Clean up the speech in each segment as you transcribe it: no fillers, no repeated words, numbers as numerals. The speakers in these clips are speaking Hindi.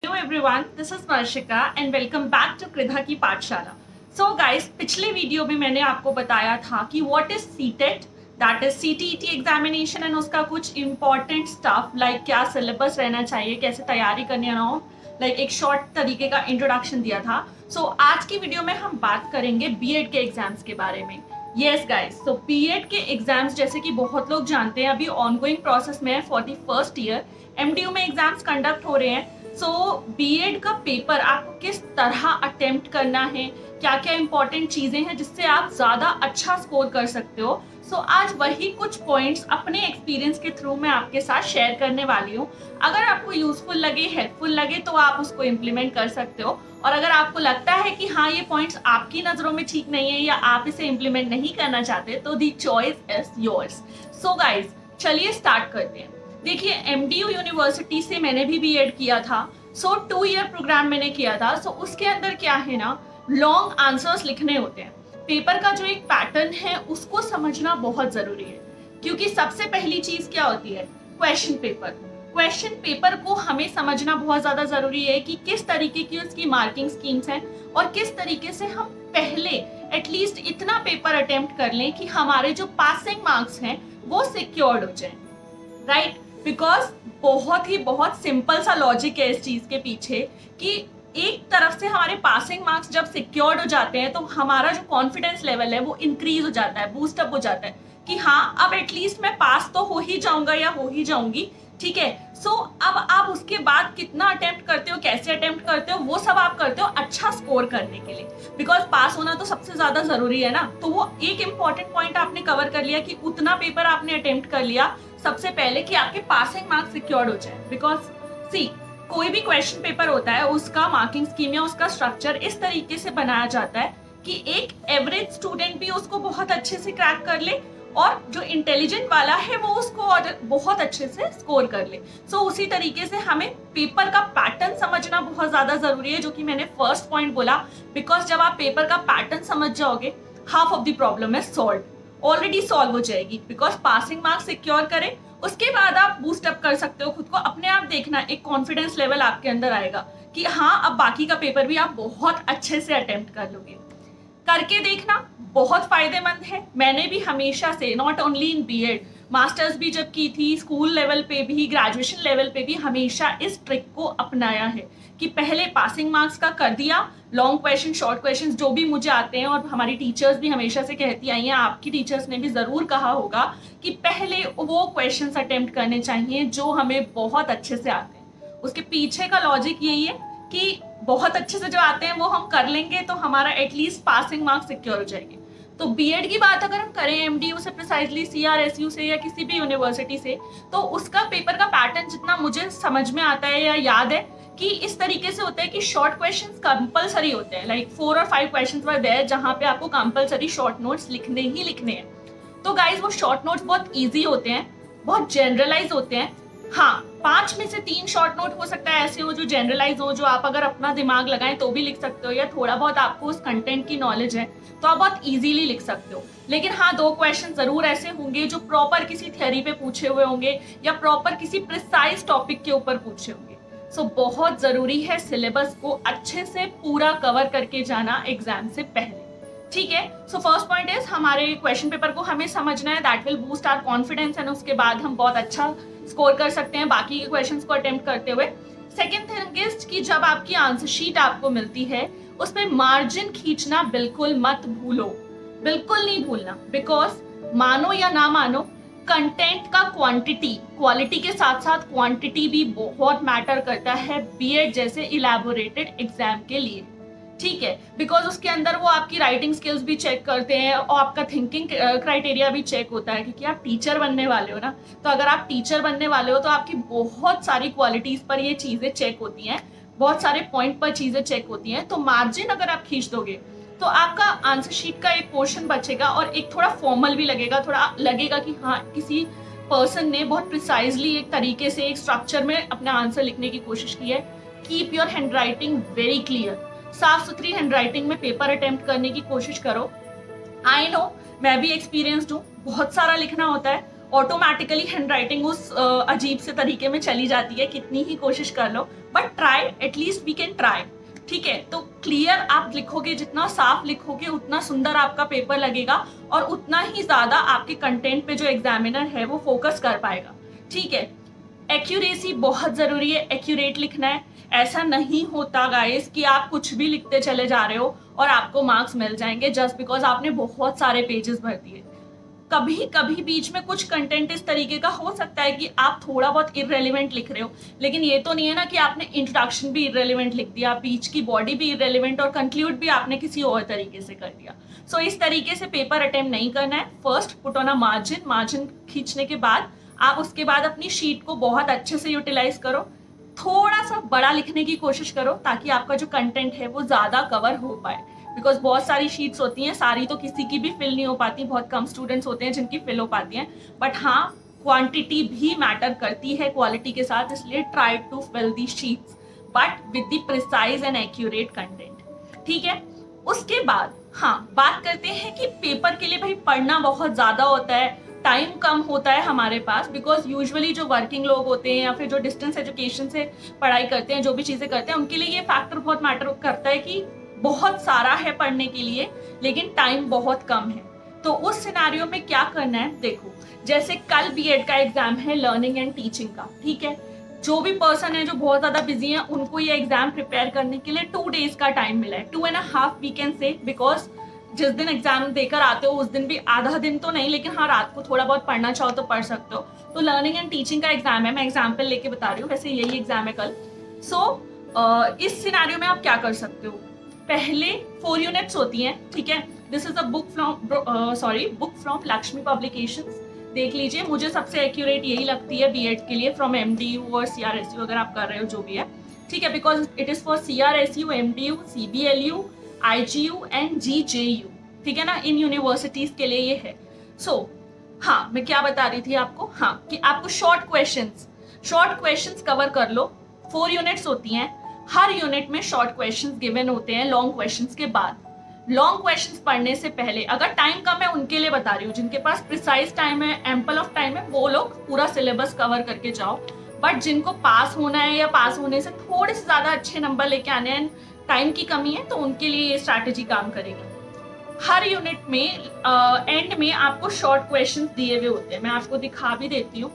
Hello everyone, this is Varshika and welcome back to Kridha की पाठशाला। सो गाइस, पिछले वीडियो में मैंने आपको बताया था कि what is CTET, that is CTET examination and उसका कुछ इंपॉर्टेंट स्टफ लाइक क्या सिलेबस रहना चाहिए, कैसे तैयारी करनी है, लाइक एक शॉर्ट तरीके का इंट्रोडक्शन दिया था। सो आज की वीडियो में हम बात करेंगे बीएड के एग्जाम्स के बारे में। यस गाइस, तो बीएड के एग्जाम्स जैसे कि बहुत लोग जानते हैं अभी ऑनगोइंग प्रोसेस में है for the first year. MDU में एग्जाम्स कंडक्ट हो रहे हैं। सो बीएड का पेपर आपको किस तरह अटेम्प्ट करना है, क्या क्या इंपॉर्टेंट चीजें हैं जिससे आप ज्यादा अच्छा स्कोर कर सकते हो। सो आज वही कुछ पॉइंट्स अपने एक्सपीरियंस के थ्रू मैं आपके साथ शेयर करने वाली हूँ। अगर आपको यूजफुल लगे, हेल्पफुल लगे तो आप उसको इम्प्लीमेंट कर सकते हो, और अगर आपको लगता है कि हाँ ये पॉइंट्स आपकी नजरों में ठीक नहीं है या आप इसे इम्प्लीमेंट नहीं करना चाहते तो दी choice is yours. So guys, चलिए स्टार्ट करते हैं। देखिए, एमडीयू यूनिवर्सिटी से मैंने भी बीएड किया था। सो 2 ईयर प्रोग्राम मैंने किया था। सो उसके अंदर क्या है ना, लॉन्ग आंसर्स लिखने होते हैं। पेपर का जो एक पैटर्न है उसको समझना बहुत जरूरी है, क्योंकि सबसे पहली चीज क्या होती है, क्वेश्चन पेपर। क्वेश्चन पेपर को हमें समझना बहुत ज्यादा जरूरी है कि किस तरीके की उसकी मार्किंग स्कीम्स हैं और किस तरीके से हम पहले एटलीस्ट इतना पेपर अटेम्प्ट कर लें कि हमारे जो पासिंग मार्क्स हैं वो सिक्योर्ड हो जाए, राइट। बिकॉज बहुत सिंपल सा लॉजिक है इस चीज के पीछे कि एक तरफ से हमारे पासिंग मार्क्स जब सिक्योर्ड हो जाते हैं तो हमारा जो कॉन्फिडेंस लेवल है वो इंक्रीज हो जाता है, बूस्टअप हो जाता है कि हाँ अब एटलीस्ट मैं पास तो हो ही जाऊंगा या हो ही जाऊंगी, ठीक है। सो अब आप उसके बाद कितना अटेम्प्ट करते हो, कैसे अटेम्प्ट करते हो, वो सब आप करते हो अच्छा स्कोर करने के लिए, बिकॉज पास होना तो सबसे ज्यादा जरूरी है ना। तो वो एक इंपॉर्टेंट पॉइंट आपने कवर कर लिया कि उतना पेपर आपने अटेम्प्ट कर लिया सबसे पहले कि आपके पासिंग मार्क्स सिक्योर्ड हो जाए। बिकॉज सी, कोई भी क्वेश्चन पेपर होता है उसका मार्किंग स्कीम या उसका स्ट्रक्चर इस तरीके से बनाया जाता है कि एक एवरेज स्टूडेंट भी उसको बहुत अच्छे से क्रैक कर ले और जो इंटेलिजेंट वाला है वो उसको बहुत अच्छे से स्कोर कर ले। सो उसी तरीके से हमें पेपर का पैटर्न समझना बहुत ज्यादा जरूरी है, जो कि मैंने फर्स्ट पॉइंट बोला। बिकॉज जब आप पेपर का पैटर्न समझ जाओगे, half of the problem is already solve हो जाएगी। बिकॉज पासिंग मार्क्स सिक्योर करें, उसके बाद आप बूस्ट अप कर सकते हो खुद को। अपने आप देखना, एक कॉन्फिडेंस लेवल आपके अंदर आएगा कि हाँ अब बाकी का पेपर भी आप बहुत अच्छे से अटेम्प्ट कर लोगे। करके देखना बहुत फायदेमंद है। मैंने भी हमेशा से, not only in BEd, masters भी जब की थी, स्कूल लेवल पे भी, ग्रेजुएशन लेवल पे भी हमेशा इस ट्रिक को अपनाया है कि पहले पासिंग मार्क्स का कर दिया, लॉन्ग क्वेश्चन, शॉर्ट क्वेश्चन जो भी मुझे आते हैं, और हमारी टीचर्स भी हमेशा से कहती आई हैं, आपकी टीचर्स ने भी जरूर कहा होगा कि पहले वो क्वेश्चन अटेम्प्ट करने चाहिए जो हमें बहुत अच्छे से आते हैं। उसके पीछे का लॉजिक यही है कि बहुत अच्छे से जो आते हैं वो हम कर लेंगे तो हमारा एटलीस्ट पासिंग मार्क्स सिक्योर हो जाएंगे। तो बीएड की बात अगर हम करें एमडीयू से, प्रिसाइजली सीआरएसयू से या किसी भी यूनिवर्सिटी से, तो उसका पेपर का पैटर्न जितना मुझे समझ में आता है या याद है कि इस तरीके से होता है कि शॉर्ट क्वेश्चंस कंपलसरी होते हैं, लाइक 4 और 5 क्वेश्चंस वर देयर जहां पे आपको कंपलसरी शॉर्ट नोट्स लिखने ही लिखने हैं। तो गाइज वो शॉर्ट नोट्स बहुत ईजी होते हैं, बहुत जनरलाइज होते हैं। हाँ, 5 में से 3 शॉर्ट नोट हो सकता है ऐसे हो जो जनरलाइज हो, जो आप अगर अपना दिमाग लगाएं तो भी लिख सकते हो, या थोड़ा बहुत आपको उस कंटेंट की नॉलेज है तो आप बहुत इजीली लिख सकते हो। लेकिन हाँ, 2 क्वेश्चन जरूर ऐसे होंगे जो प्रॉपर किसी थ्योरी पे पूछे हुए होंगे या प्रॉपर किसी प्रिसाइज टॉपिक के ऊपर पूछे होंगे। सो बहुत जरूरी है सिलेबस को अच्छे से पूरा कवर करके जाना एग्जाम से पहले, ठीक है। सो फर्स्ट पॉइंट इज हमारे क्वेश्चन पेपर को हमें समझना है, that will boost our confidence and उसके बाद हम बहुत अच्छा स्कोर कर सकते हैं बाकी के क्वेश्चंस को अटेम्प्ट करते हुए। सेकंड थिंग इज कि जब आपकी आंसर शीट आपको मिलती है उसमें मार्जिन खींचना बिल्कुल मत भूलो, बिल्कुल नहीं भूलना। बिकॉज मानो या ना मानो, कंटेंट का क्वालिटी के साथ साथ क्वांटिटी भी बहुत मैटर करता है बीएड जैसे इलैबोरेटेड एग्जाम के लिए, ठीक है। बिकॉज उसके अंदर वो आपकी राइटिंग स्किल्स भी चेक करते हैं और आपका थिंकिंग क्राइटेरिया भी चेक होता है, क्योंकि आप टीचर बनने वाले हो ना। तो अगर आप टीचर बनने वाले हो तो आपकी बहुत सारी क्वालिटीज पर ये चीजें चेक होती हैं, बहुत सारे पॉइंट पर चीजें चेक होती हैं। तो मार्जिन अगर आप खींच दोगे तो आपका आंसर शीट का एक पोर्शन बचेगा और एक थोड़ा फॉर्मल भी लगेगा, थोड़ा लगेगा कि हाँ किसी पर्सन ने बहुत प्रिसाइजली एक तरीके से एक स्ट्रक्चर में अपना आंसर लिखने की कोशिश की है। Keep your hand writing very clear, साफ सुथरी हैंड राइटिंग में पेपर अटेम्प्ट करने की कोशिश करो। आई नो, मैं भी एक्सपीरियंस्ड हूँ, बहुत सारा लिखना होता है, ऑटोमेटिकली हैंड राइटिंग उस अजीब से तरीके में चली जाती है, कितनी ही कोशिश कर लो but try, at least we can try. ठीक है, तो क्लियर आप लिखोगे, जितना साफ लिखोगे उतना सुंदर आपका पेपर लगेगा और उतना ही ज्यादा आपके कंटेंट पे जो एग्जामिनर है वो फोकस कर पाएगा। ठीक है, एक्यूरेसी बहुत जरूरी है, एक्यूरेट लिखना है। ऐसा नहीं होता गाइस कि आप कुछ भी लिखते चले जा रहे हो और आपको मार्क्स मिल जाएंगे जस्ट बिकॉज आपने बहुत सारे पेजेस भर दिए। कभी कभी बीच में कुछ कंटेंट इस तरीके का हो सकता है कि आप थोड़ा बहुत इररेलेवेंट लिख रहे हो, लेकिन ये तो नहीं है ना कि आपने इंट्रोडक्शन भी इररेलेवेंट लिख दिया, बीच की बॉडी भी इररेलेवेंट और कंक्लूड भी आपने किसी और तरीके से कर दिया। सो इस तरीके से पेपर अटेम्प्ट नहीं करना है। First put on a margin, margin खींचने के बाद आप उसके बाद अपनी शीट को बहुत अच्छे से यूटिलाइज करो, थोड़ा सा बड़ा लिखने की कोशिश करो ताकि आपका जो कंटेंट है वो ज्यादा कवर हो पाए, बिकॉज बहुत सारी शीट्स होती हैं, सारी तो किसी की भी फिल नहीं हो पाती, बहुत कम स्टूडेंट्स होते हैं जिनकी फिल हो पाती हैं, बट हाँ क्वांटिटी भी मैटर करती है क्वालिटी के साथ, इसलिए try to fill the sheets but with the precise and accurate content. ठीक है, उसके बाद हाँ बात करते हैं कि पेपर के लिए भाई पढ़ना बहुत ज्यादा होता है, टाइम कम होता है हमारे पास, बिकॉज यूजुअली जो वर्किंग लोग होते हैं या फिर जो डिस्टेंस एजुकेशन से पढ़ाई करते हैं, जो भी चीजें करते हैं, उनके लिए ये फैक्टर बहुत मैटर करता है कि बहुत सारा है पढ़ने के लिए लेकिन टाइम बहुत कम है। तो उस सिनेरियो में क्या करना है, देखो जैसे कल बीएड का एग्जाम है लर्निंग एंड टीचिंग का। ठीक है, जो भी पर्सन है जो बहुत ज्यादा बिजी है उनको ये एग्जाम प्रिपेयर करने के लिए 2 days का टाइम मिला है, 2.5 वी कैन से, बिकॉज जिस दिन एग्जाम देकर आते हो उस दिन भी आधा दिन तो नहीं, लेकिन हाँ रात को थोड़ा बहुत पढ़ना चाहो तो पढ़ सकते हो। तो लर्निंग एंड टीचिंग का एग्जाम है, मैं एग्जाम्पल लेके बता रही हूँ, वैसे यही एग्जाम है कल। सो इस सिनेरियो में आप क्या कर सकते हो, पहले 4 यूनिट्स होती हैं। ठीक है, this is a book from Lakshmi publications, देख लीजिए, मुझे सबसे एक्यूरेट यही लगती है बीएड के लिए, फ्रॉम एमडीयू और सीआरएसयू अगर आप कर रहे हो जो भी है। ठीक है, because it is for CRSU, MDU, CBLU, IGU and JGU. ठीक है ना, इन यूनिवर्सिटीज के लिए ये है। सो हाँ मैं क्या बता रही थी आपको, हाँ कि आपको शॉर्ट क्वेश्चंस कवर कर लो। 4 यूनिट्स होती हैं, हर यूनिट में शॉर्ट क्वेश्चंस गिवन होते हैं लॉन्ग क्वेश्चंस के बाद। लॉन्ग क्वेश्चंस पढ़ने से पहले, अगर टाइम कम है उनके लिए बता रही हूँ, जिनके पास प्रिसाइज टाइम है, एम्पल ऑफ टाइम है, वो लोग पूरा सिलेबस कवर करके जाओ। बट जिनको पास होना है या पास होने से थोड़े से ज्यादा अच्छे नंबर लेके आने हैं, टाइम की कमी है, तो उनके लिए ये स्ट्रैटेजी काम करेगी। हर यूनिट में एंड में आपको शॉर्ट क्वेश्चंस दिए हुए होते हैं, मैं आपको दिखा भी देती हूँ।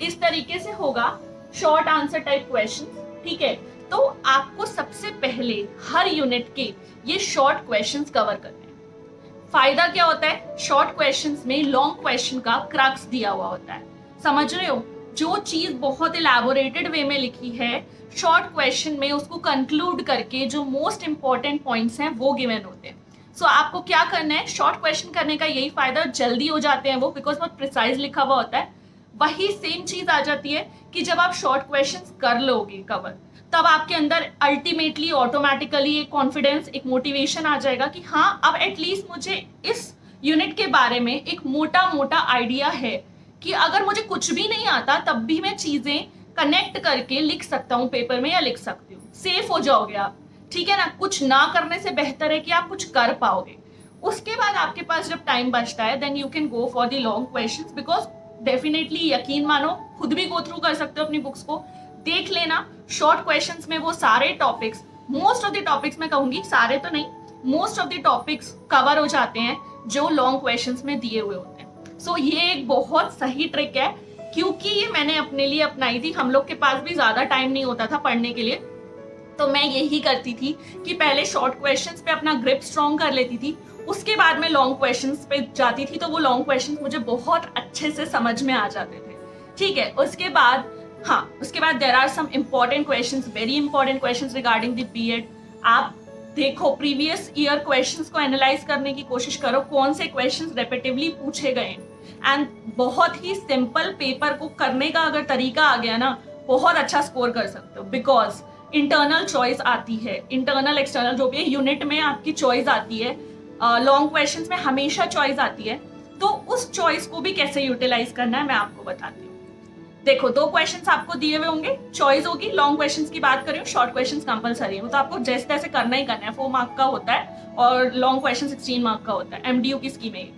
इस तरीके से होगा शॉर्ट आंसर टाइप क्वेश्चंस। ठीक है, तो आपको सबसे पहले हर यूनिट के ये शॉर्ट क्वेश्चंस कवर करने हैं। फायदा क्या होता है, शॉर्ट क्वेश्चंस में लॉन्ग क्वेश्चन का क्रक्स दिया हुआ होता है, समझ रहे हो, जो चीज बहुत इलैबोरेटेड वे में लिखी है शॉर्ट क्वेश्चन में उसको कंक्लूड करके जो मोस्ट इंपॉर्टेंट पॉइंट्स हैं वो गिवन होते हैं। सो आपको क्या करना है, शॉर्ट क्वेश्चन करने का यही फायदा, जल्दी हो जाते हैं वो, बिकॉज बहुत प्रिसाइज लिखा हुआ होता है। वही सेम चीज आ जाती है कि जब आप शॉर्ट क्वेश्चंस कर लोगे कवर, तब आपके अंदर अल्टीमेटली ऑटोमेटिकली एक कॉन्फिडेंस, एक मोटिवेशन आ जाएगा कि हाँ अब एटलीस्ट मुझे इस यूनिट के बारे में एक मोटा मोटा आइडिया है कि अगर मुझे कुछ भी नहीं आता तब भी मैं चीजें कनेक्ट करके लिख सकता हूँ पेपर में, या लिख सकती हूँ, सेफ हो जाओगे आप। ठीक है ना, कुछ ना करने से बेहतर है कि आप कुछ कर पाओगे। उसके बाद आपके पास जब टाइम बचता है then you can go for the long questions, because definitely यकीन मानो खुद भी गो थ्रू कर सकते हो अपनी बुक्स को, देख लेना शॉर्ट क्वेश्चंस में वो सारे topics, most of the topics मैं कहूंगी, सारे तो नहीं, most of the topics cover हो जाते हैं जो लॉन्ग क्वेश्चंस में दिए हुए होते हैं। सो ये एक बहुत सही ट्रिक है, क्योंकि ये मैंने अपने लिए अपनाई थी। हम लोग के पास भी ज्यादा टाइम नहीं होता था पढ़ने के लिए, तो मैं यही करती थी कि पहले शॉर्ट क्वेश्चंस पे अपना ग्रिप स्ट्रॉन्ग कर लेती थी, उसके बाद में लॉन्ग क्वेश्चंस पे जाती थी, तो वो लॉन्ग क्वेश्चंस मुझे बहुत अच्छे से समझ में आ जाते थे। ठीक है, उसके बाद there are some important questions, very important questions regarding the BEd. आप देखो प्रीवियस ईयर क्वेश्चंस को एनालाइज करने की कोशिश करो, कौन से क्वेश्चंस रेपिटेवली पूछे गए, एंड बहुत ही सिंपल पेपर को करने का अगर तरीका आ गया ना, बहुत अच्छा स्कोर कर सकते हो, बिकॉज इंटरनल चॉइस आती है, इंटरनल एक्सटर्नल जो भी है, यूनिट में आपकी चॉइस आती है, लॉन्ग क्वेश्चंस में हमेशा चॉइस आती है, तो उस चॉइस को भी कैसे यूटिलाइज करना है मैं आपको बताती हूँ। देखो 2 क्वेश्चंस आपको दिए हुए होंगे, चॉइस होगी, लॉन्ग क्वेश्चंस की बात करें, शॉर्ट क्वेश्चंस कंपलसरी है, तो आपको जैसे तैसे करना ही करना है, 4 मार्क का होता है और लॉन्ग क्वेश्चन 16 मार्क का होता है एमडीयू की स्कीम है।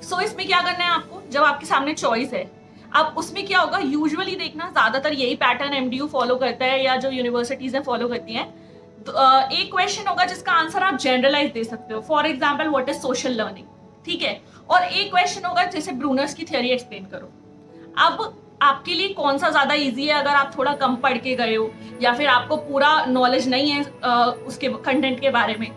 सो इसमें क्या करना है आपको, जब आपके सामने चॉइस है, अब उसमें क्या होगा, यूजुअली देखना ज्यादातर यही पैटर्न एमडीयू फॉलो करता है या जो यूनिवर्सिटीज हैं फॉलो करती हैं। तो एक क्वेश्चन होगा जिसका आंसर आप जनरलाइज दे सकते हो, for example what is social learning, ठीक है। और एक क्वेश्चन होगा जैसे ब्रूनर्स की थ्योरी एक्सप्लेन करो। अब आपके लिए कौन सा ज्यादा इजी है, अगर आप थोड़ा कम पढ़ के गए हो या फिर आपको पूरा नॉलेज नहीं है उसके कंटेंट के बारे में,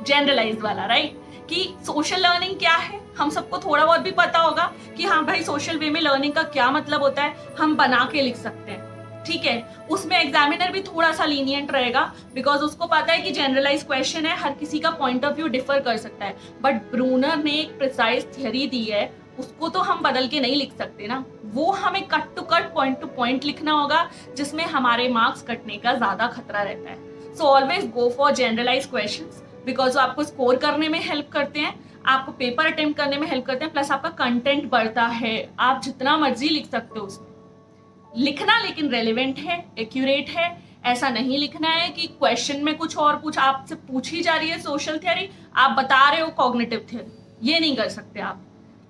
जनरलाइज वाला, राइट, कि सोशल लर्निंग क्या है हम सबको थोड़ा बहुत भी पता होगा कि हाँ भाई सोशल वे में लर्निंग का क्या मतलब होता है, हम बना के लिख सकते हैं, ठीक है। उसमें एग्जामिनर भी थोड़ा सा लीनियंट रहेगा बिकॉज उसको पता है कि जनरलाइज क्वेश्चन है, हर किसी का पॉइंट ऑफ व्यू डिफर कर सकता है। बट ब्रूनर ने एक प्रिसाइज थ्योरी दी है, उसको तो हम बदल के नहीं लिख सकते ना, वो हमें cut to cut point to point लिखना होगा जिसमें हमारे मार्क्स कटने का ज्यादा खतरा रहता है। So always go for generalise questions because वो आपको स्कोर करने में हेल्प करते हैं, आपको पेपर अटेम्प्ट करने में हेल्प करते हैं, प्लस आपका कंटेंट बढ़ता है, आप जितना मर्जी लिख सकते हो उसमें। लिखना लेकिन रेलिवेंट है, एक्यूरेट है, ऐसा नहीं लिखना है कि क्वेश्चन में कुछ और कुछ आपसे पूछी जा रही है सोशल थ्योरी, आप बता रहे हो कॉग्निटिव थ्योरी, ये नहीं कर सकते आप,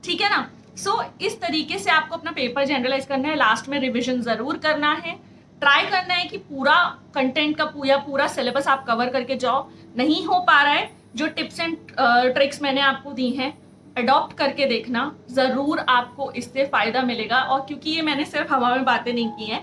ठीक है ना। सो इस तरीके से आपको अपना पेपर जनरलाइज करना है, लास्ट में रिविजन जरूर करना है, ट्राई करना है कि पूरा कंटेंट का पूरा सिलेबस आप कवर करके जाओ। नहीं हो पा रहा है, जो टिप्स एंड ट्रिक्स मैंने आपको दी हैं अडॉप्ट करके देखना, जरूर आपको इससे फायदा मिलेगा। और क्योंकि ये मैंने सिर्फ हवा में बातें नहीं की हैं,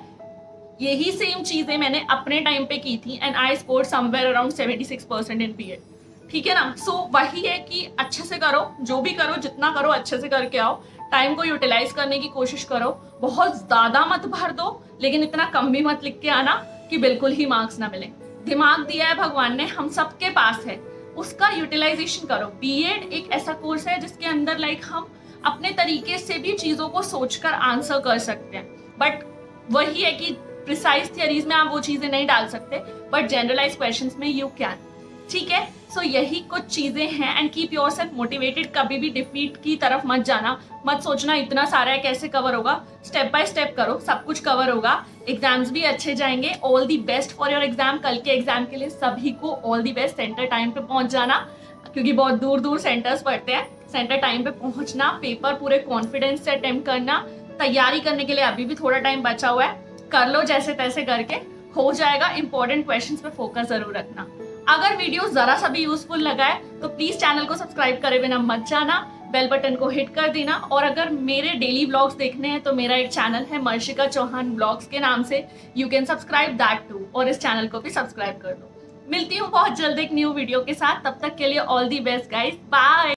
यही सेम चीजें मैंने अपने टाइम पे की थी and I scored somewhere around 76% in BEd, ठीक है ना। सो वही है कि अच्छे से करो, जो भी करो जितना करो अच्छे से करके आओ, टाइम को यूटिलाइज करने की कोशिश करो, बहुत ज्यादा मत भर दो लेकिन इतना कम भी मत लिख के आना कि बिल्कुल ही मार्क्स ना मिले। दिमाग दिया है भगवान ने, हम सबके पास है, उसका यूटिलाइजेशन करो। बीएड एक ऐसा कोर्स है जिसके अंदर हम अपने तरीके से भी चीजों को सोचकर आंसर कर सकते हैं, बट वही है कि प्रिसाइज थियरीज में आप वो चीजें नहीं डाल सकते, बट जनरलाइज क्वेश्चंस में यू कैन, ठीक है। सो यही कुछ चीजें हैं एंड कीप योरसेल्फ मोटिवेटेड, कभी भी डिफीट की तरफ मत जाना, मत सोचना इतना सारा है कैसे कवर होगा, स्टेप बाय स्टेप करो, सब कुछ कवर होगा, एग्जाम्स भी अच्छे जाएंगे। All the best for your exam, कल के एग्जाम के लिए सभी को all the best. Centre time पे पहुंच जाना क्योंकि बहुत दूर दूर सेंटर्स पड़ते हैं, सेंटर टाइम पे पहुंचना, पेपर पूरे कॉन्फिडेंस से अटेम्प्ट करना, तैयारी करने के लिए अभी भी थोड़ा टाइम बचा हुआ है, कर लो जैसे तैसे करके, हो जाएगा। इंपॉर्टेंट क्वेश्चंस पे फोकस जरूर रखना। अगर वीडियो जरा सा भी यूजफुल लगा है तो प्लीज चैनल को सब्सक्राइब करे बिना मत जाना, बेल बटन को हिट कर देना। और अगर मेरे डेली व्लॉग्स देखने हैं तो मेरा एक चैनल है मर्शिका चौहान व्लॉग्स के नाम से, you can subscribe that too, और इस चैनल को भी सब्सक्राइब कर दो। मिलती हूँ बहुत जल्द एक न्यू वीडियो के साथ, तब तक के लिए all the best guys, bye.